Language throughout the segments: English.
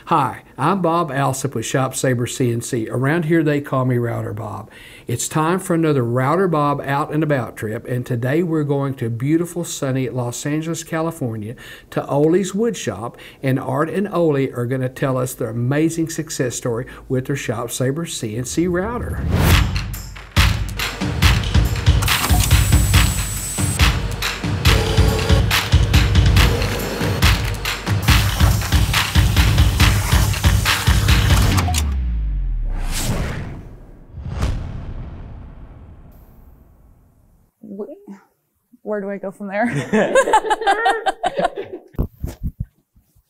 Hi, I'm Bob Alsop with ShopSabre CNC. Around here they call me RouterBob. It's time for another RouterBob Out and About trip, and today we're going to beautiful sunny Los Angeles, California to Olies Woodshop, and Art and Oli are going to tell us their amazing success story with their ShopSabre CNC router. Where do I go from there?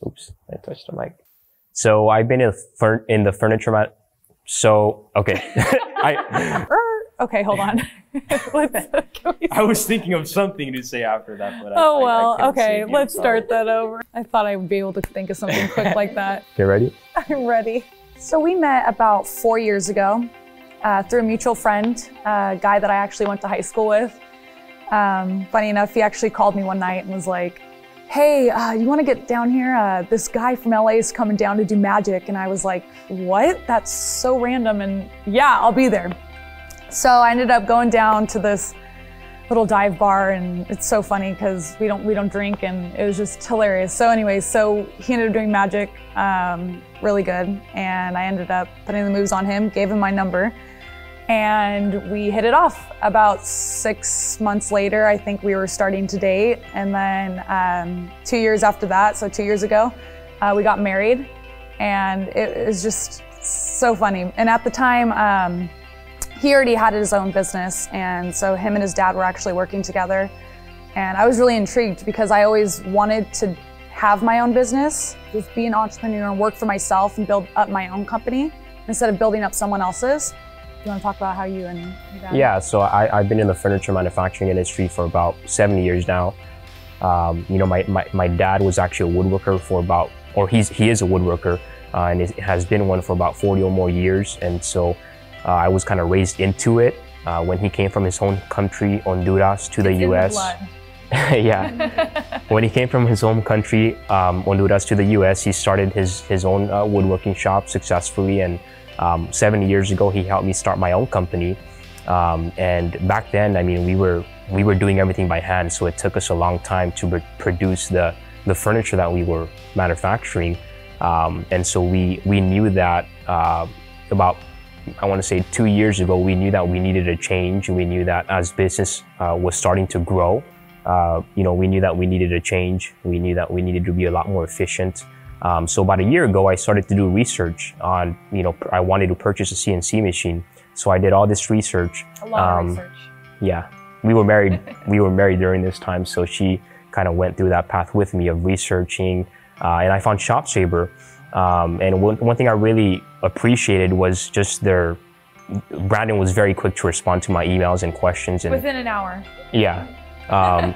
Oops, I touched the mic. So I've been in the furniture okay. Okay, hold on. I was thinking of something to say after that, but okay, let's start that over. I thought I would be able to think of something quick like that. You ready? I'm ready. So we met about 4 years ago through a mutual friend, a guy that I actually went to high school with. Funny enough, he actually called me one night and was like, hey, you want to get down here? This guy from LA is coming down to do magic. And I was like, what? That's so random. And yeah, I'll be there. So I ended up going down to this little dive bar, and it's so funny because we don't drink, and it was just hilarious. So anyways, so he ended up doing magic, really good. And I ended up putting the moves on him, gave him my number. And we hit it off. About 6 months later, I think we were starting to date. And then 2 years after that, so 2 years ago, we got married. And it was just so funny. And at the time, he already had his own business. And so him and his dad were actually working together. And I was really intrigued because I always wanted to have my own business, just be an entrepreneur and work for myself and build up my own company instead of building up someone else's. You want to talk about how you and your dad? Yeah, so I've been in the furniture manufacturing industry for about 7 years now. You know, my dad was actually a woodworker for about, or he is a woodworker, and it has been one for about 40 or more years. And so I was kind of raised into it. When he came from his home country, Honduras, to the US. Yeah. When he came from his home country, Honduras, to the US, he started his own woodworking shop successfully. And 7 years ago, he helped me start my own company. And back then, I mean, we were doing everything by hand, so it took us a long time to produce the furniture that we were manufacturing. And so we knew that about, I want to say 2 years ago, we knew that we needed a change. We knew that as business was starting to grow, you know, we knew that we needed a change. We knew that we needed to be a lot more efficient. So about a year ago, I started to do research on, you know, I wanted to purchase a CNC machine. So I did all this research. A lot of research. Yeah, we were married. We were married during this time, so she kind of went through that path with me of researching, and I found ShopSabre. And one thing I really appreciated was just Brandon was very quick to respond to my emails and questions. And within an hour. Yeah.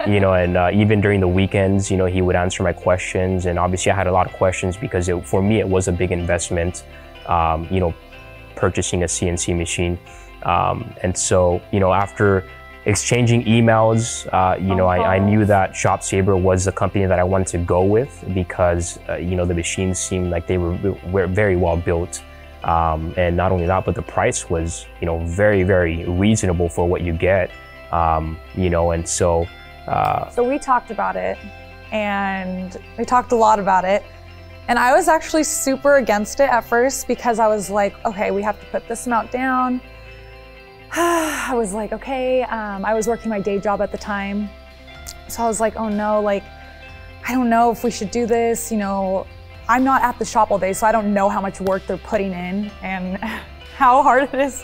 You know, and even during the weekends, you know, he would answer my questions. And obviously I had a lot of questions because for me, it was a big investment, you know, purchasing a CNC machine. And so, you know, after exchanging emails, you know, I knew that ShopSabre was the company that I wanted to go with because, you know, the machines seemed like they were very well built. And not only that, but the price was, you know, very, very reasonable for what you get. You know, and so we talked about it, and we talked a lot about it, and I was actually super against it at first because I was like, okay, we have to put this amount down. I was like, okay, I was working my day job at the time, so I was like, oh no, like, I don't know if we should do this, you know, I'm not at the shop all day, so I don't know how much work they're putting in and how hard it is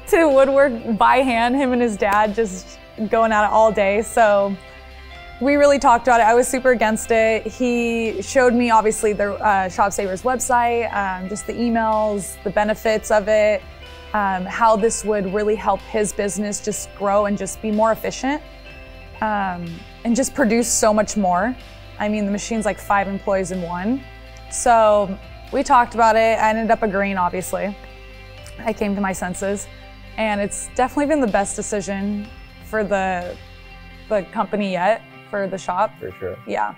to woodwork by hand, him and his dad just going at it all day. So we really talked about it. I was super against it. He showed me obviously the ShopSabre's website, just the emails, the benefits of it, how this would really help his business just grow and just be more efficient, and just produce so much more. I mean, the machine's like 5 employees in one. So we talked about it. I ended up agreeing, obviously. I came to my senses, and it's definitely been the best decision for the company yet, for the shop. For sure. Yeah.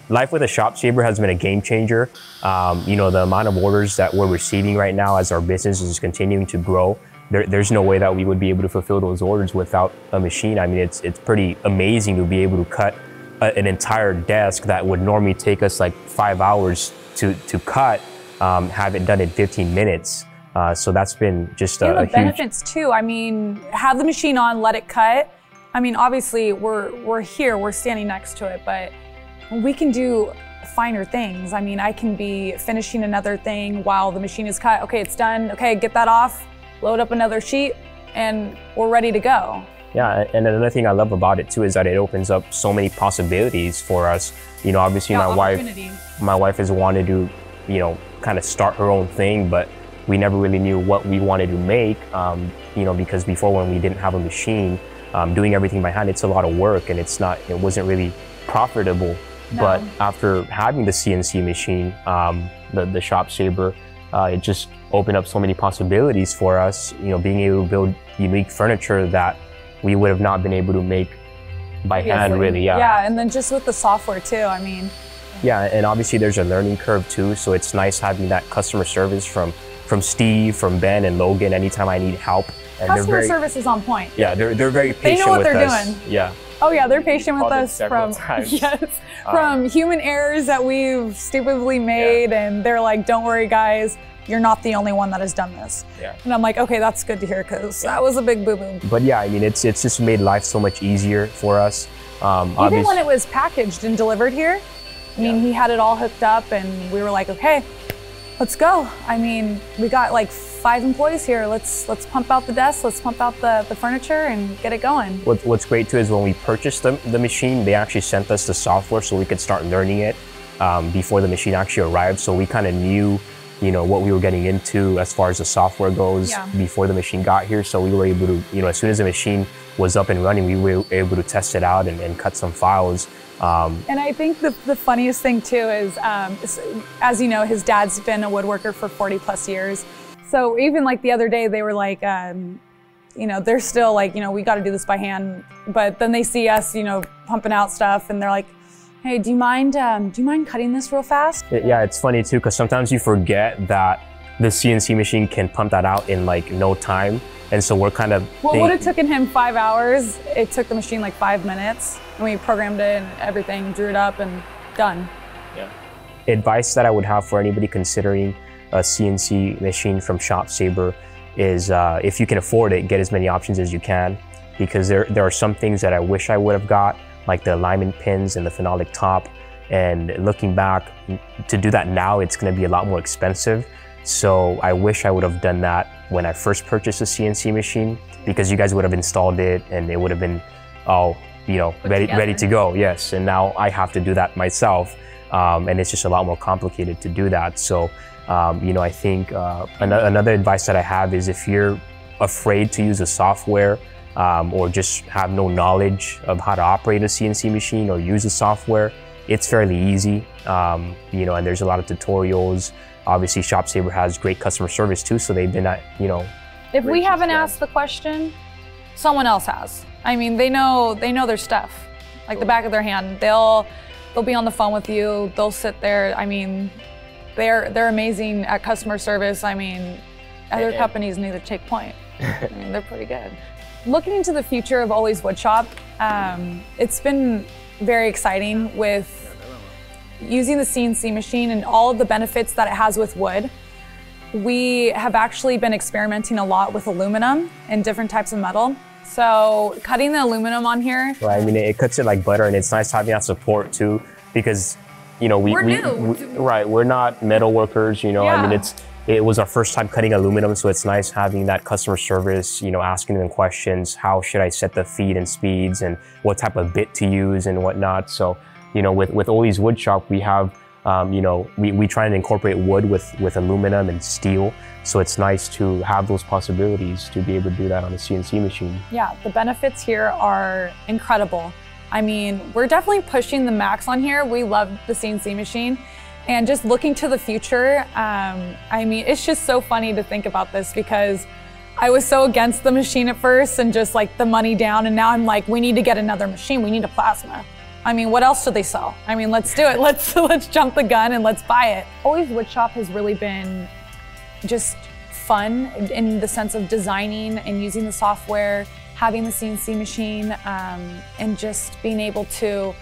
life with a ShopSabre has been a game changer. You know, the amount of orders that we're receiving right now as our business is continuing to grow, there's no way that we would be able to fulfill those orders without a machine. I mean, it's pretty amazing to be able to cut an entire desk that would normally take us like 5 hours to cut, have it done in 15 minutes. So that's been just a huge benefits too. I mean, have the machine on, let it cut. I mean, obviously we're here, we're standing next to it, but we can do finer things. I mean, I can be finishing another thing while the machine is cut. Okay, it's done. Okay, get that off, load up another sheet, and we're ready to go. Yeah, and another thing I love about it too is that it opens up so many possibilities for us. You know, obviously my wife has wanted to, you know, kind of start her own thing, but we never really knew what we wanted to make, you know, because before when we didn't have a machine, doing everything by hand, it's a lot of work and it wasn't really profitable. No. But after having the CNC machine, the ShopSabre, it just opened up so many possibilities for us, you know, being able to build unique furniture that we would have not been able to make by hand, really. Yeah, and then just with the software too, I mean. Yeah, and obviously there's a learning curve too, so it's nice having that customer service from Steve, from Ben and Logan anytime I need help. And customer service is on point. Yeah, they're very patient with us. They know what they're doing. Yeah. Oh yeah, they're patient with us from human errors that we've stupidly made, and they're like, don't worry guys, you're not the only one that has done this. Yeah. And I'm like, okay, that's good to hear, because that was a big boo-boo. But yeah, I mean, it's just made life so much easier for us. Even when it was packaged and delivered here, I mean, he had it all hooked up and we were like, okay, let's go. I mean, we got like 5 employees here. Let's pump out the desk, let's pump out the furniture and get it going. What's great too is when we purchased the machine, they actually sent us the software so we could start learning it before the machine actually arrived. So we kind of knew, you know, what we were getting into as far as the software goes before the machine got here. So we were able to, you know, as soon as the machine was up and running, we were able to test it out and cut some files. And I think the funniest thing too is, as you know, his dad's been a woodworker for 40+ years. So even like the other day, they were like, you know, they're still like, you know, we got to do this by hand. But then they see us, you know, pumping out stuff, and they're like, hey, do you mind cutting this real fast? Yeah, it's funny too, because sometimes you forget that the CNC machine can pump that out in like no time. And so we're kind of... Well, what it taken him 5 hours, it took the machine like 5 minutes. And we programmed it and everything, drew it up and done. Yeah. Advice that I would have for anybody considering a CNC machine from ShopSabre is if you can afford it, get as many options as you can, because there are some things that I wish I would have got, like the alignment pins and the phenolic top. And looking back, to do that now, it's going to be a lot more expensive. So I wish I would have done that when I first purchased a CNC machine, because you guys would have installed it and it would have been all, you know, ready to go. Yes, and now I have to do that myself, and it's just a lot more complicated to do that. So, you know, I think another advice that I have is if you're afraid to use a software or just have no knowledge of how to operate a CNC machine or use the software, it's fairly easy, you know, and there's a lot of tutorials. Obviously, ShopSabre has great customer service too, so they've been at, you know. If we haven't asked the question, someone else has. I mean, they know their stuff, like the back of their hand. They'll be on the phone with you. They'll sit there. I mean, they're amazing at customer service. I mean, other companies need to take point. I mean, they're pretty good. Looking into the future of Olies Woodshop, it's been very exciting with using the CNC machine and all of the benefits that it has with wood. We have actually been experimenting a lot with aluminum and different types of metal. So cutting the aluminum on here. Right, I mean, it cuts it like butter, and it's nice having that support too, because, you know, we're not metal workers, you know. I mean, it was our first time cutting aluminum, so it's nice having that customer service, you know, asking them questions. How should I set the feed and speeds, and what type of bit to use and whatnot. So, you know, with Olies Woodshop, we have, you know, we try and incorporate wood with aluminum and steel. So it's nice to have those possibilities to be able to do that on a CNC machine. Yeah, the benefits here are incredible. I mean, we're definitely pushing the max on here. We love the CNC machine. And just looking to the future, I mean, it's just so funny to think about this, because I was so against the machine at first and just like the money down, and now I'm like, we need to get another machine. We need a plasma. I mean, what else do they sell? I mean, let's do it. Let's jump the gun and let's buy it. Olies Woodshop has really been just fun in the sense of designing and using the software, having the CNC machine, and just being able to,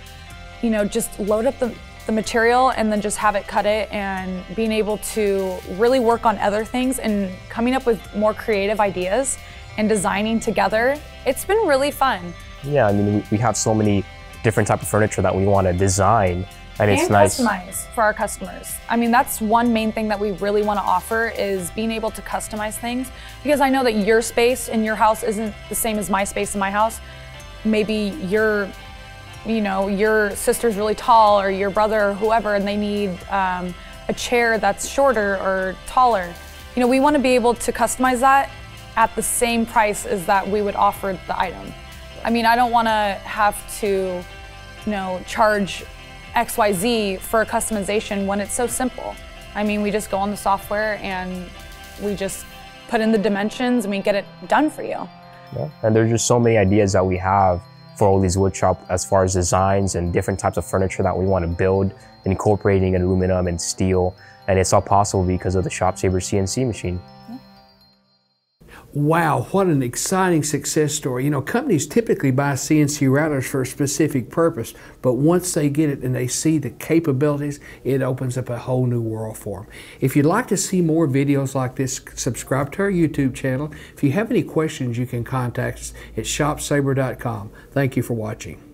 just load up the material and then just have it cut it, and being able to really work on other things and coming up with more creative ideas and designing together. It's been really fun. Yeah, I mean, we have so many different type of furniture that we want to design, and it's nice. Customize for our customers. I mean, that's one main thing that we really want to offer, is being able to customize things, because I know that your space in your house isn't the same as my space in my house. Maybe your sister's really tall, or your brother, or whoever, and they need a chair that's shorter or taller. We want to be able to customize that at the same price as that we would offer the item. I mean, I don't want to have to, charge XYZ for a customization when it's so simple. I mean, we just go on the software and we just put in the dimensions and we get it done for you. Yeah. And there's just so many ideas that we have for Olies Woodshop as far as designs and different types of furniture that we want to build, incorporating aluminum and steel. And it's all possible because of the ShopSabre CNC machine. Wow, what an exciting success story. Companies typically buy CNC routers for a specific purpose, but once they get it and they see the capabilities, it opens up a whole new world for them. If you'd like to see more videos like this, subscribe to our YouTube channel. If you have any questions, you can contact us at shopsabre.com. Thank you for watching.